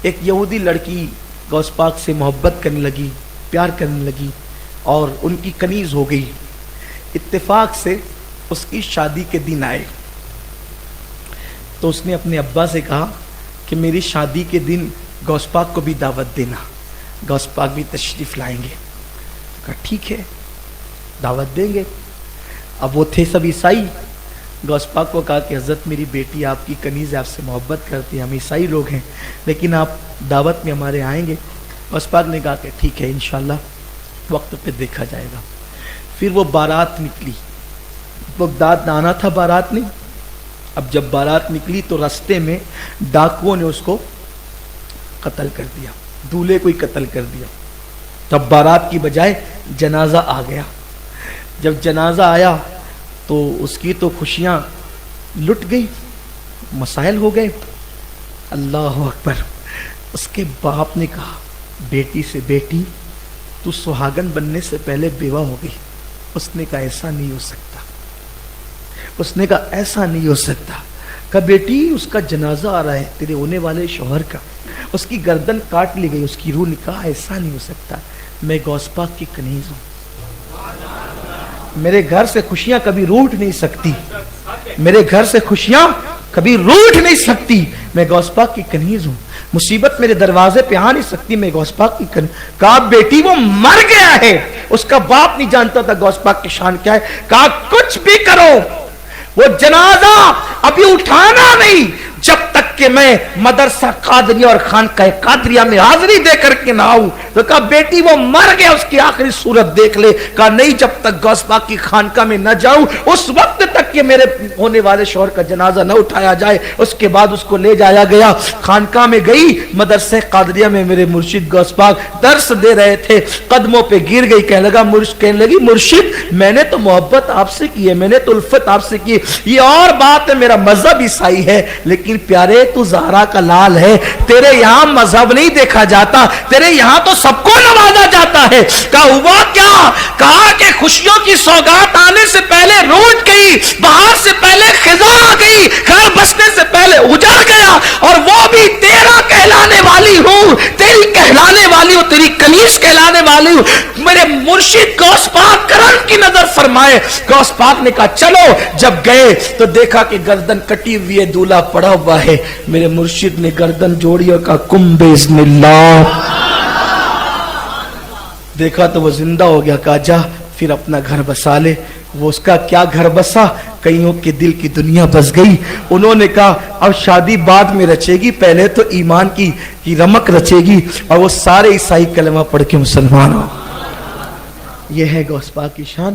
ایک یہودی لڑکی غوث پاک سے محبت کرنے لگی، پیار کرنے لگی اور ان کی کنیز ہو گئی۔ اتفاق سے اس کی شادی کے دن آئے تو اس نے اپنے ابا سے کہا کہ میری شادی کے دن غوث پاک کو بھی دعوت دینا، غوث پاک بھی تشریف لائیں گے۔ کہا ٹھیک ہے، دعوت دیں گے۔ اب وہ تھے سب عیسائی۔ غوث پاک کو کہا کہ حضرت میری بیٹی آپ کی کنیز آپ سے محبت کرتی ہے، ہم عیسائی لوگ ہیں، لیکن آپ دعوت میں ہمارے آئیں گے؟ غوث پاک نے کہا کہ ٹھیک ہے، انشاءاللہ وقت پہ دیکھا جائے گا۔ پھر وہ بارات نکلی، بغداد آنا تھا بارات نے۔ اب جب بارات نکلی تو راستے میں ڈاکوؤں نے اس کو قتل کر دیا، دولہے کو ہی قتل کر دیا۔ تب بارات کی بجائے جنازہ آ گیا۔ جب جنازہ آیا تو اس کی تو خوشیاں لٹ گئی، مسائل ہو گئے۔ اللہ اکبر۔ اس کے باپ نے کہا بیٹی سے، بیٹی تو سہاگن بننے سے پہلے بیوہ ہو گئی۔ اس نے کہا ایسا نہیں ہو سکتا، اس نے کہا ایسا نہیں ہو سکتا۔ کہا بیٹی اس کا جنازہ آ رہا ہے تیرے ہونے والے شوہر کا، اس کی گردن کاٹ لی گئی، اس کی روح نکاح، ایسا نہیں ہو سکتا، میں غوث پاک کی کنیز ہوں، میرے گھر سے خوشیاں کبھی روٹ نہیں سکتی، میرے گھر سے خوشیاں کبھی روٹ نہیں سکتی، میں غوث پاک کی کنیز ہوں، مصیبت میرے دروازے پہ آ نہیں سکتی، میں غوث پاک کی کنیز۔ کہا بیٹی وہ مر گیا ہے۔ اس کا باپ نہیں جانتا تھا غوث پاک کی شان کیا ہے۔ کہا کچھ بھی کرو وہ جنازہ ابھی اٹھانا نہیں جب تک کہ میں مدرسہ قادریہ اور خانقاہ قادریہ میں حاضری دے کر کے نہ آؤں۔ تو کہا بیٹی وہ مر گیا، اس کی آخری صورت دیکھ لے۔ کہا نہیں، جب تک غوث پاک کی خانقاہ میں نہ جاؤں اس وقت تک کہ میرے ہونے والے شوہر کا جنازہ نہ اٹھایا جائے۔ اس کے بعد اس کو لے جایا گیا، خانقاہ میں گئی، مدرسہ قادریہ میں میرے مرشد غوث پاک درس دے رہے تھے، قدموں پہ گر گئی، کہنے لگی مرشد میں نے تو محبت آپ سے کی ہے، میں نے تو الفت آپ سے کی ہے، یہ اور بات ہے میرا مذہب عیسائی ہے، لیکن پیارے تو زہرا کا لال ہے، تیرے یہاں مذہب نہیں دیکھا جاتا، تیرے یہاں تو سب کو نوازا جاتا ہے۔ کہا ہوا کیا؟ کہا کہ خوشیوں کی سوگات آنے سے پہلے روٹ گئی، بہار سے پہلے خزاں آ گئی، گھر بسنے سے پہلے اجڑ گیا، اور وہ بھی تیرا کہلانے والی ہوں، تیری کہلانے والی ہوں، تیری کنیز کہلانے والی ہوں۔ میرے مرشد غوث پاک کرم کی نظر فرمائے۔ غوث پاک نے کہا چلو۔ جب گئے تو دیکھا کہ گردن کٹی ہوئی ہے، دولہا پڑا ہوا ہے۔ میرے مرشد نے گردن جوڑی اور کہا کم باذن اللہ۔ دیکھا تو وہ زندہ ہو گیا۔ کہا جا پھر اپنا گھر بسا لے۔ وہ اس کا کیا گھر بسا، کئیوں کے دل کی دنیا بس گئی۔ انہوں نے کہا اب شادی بعد میں رچے گی، پہلے تو ایمان کی رمق رچے گی، اور وہ سارے عیسائی کلمہ پڑھ کے مسلمان ہو۔ یہ ہے غوث پاک کی شان۔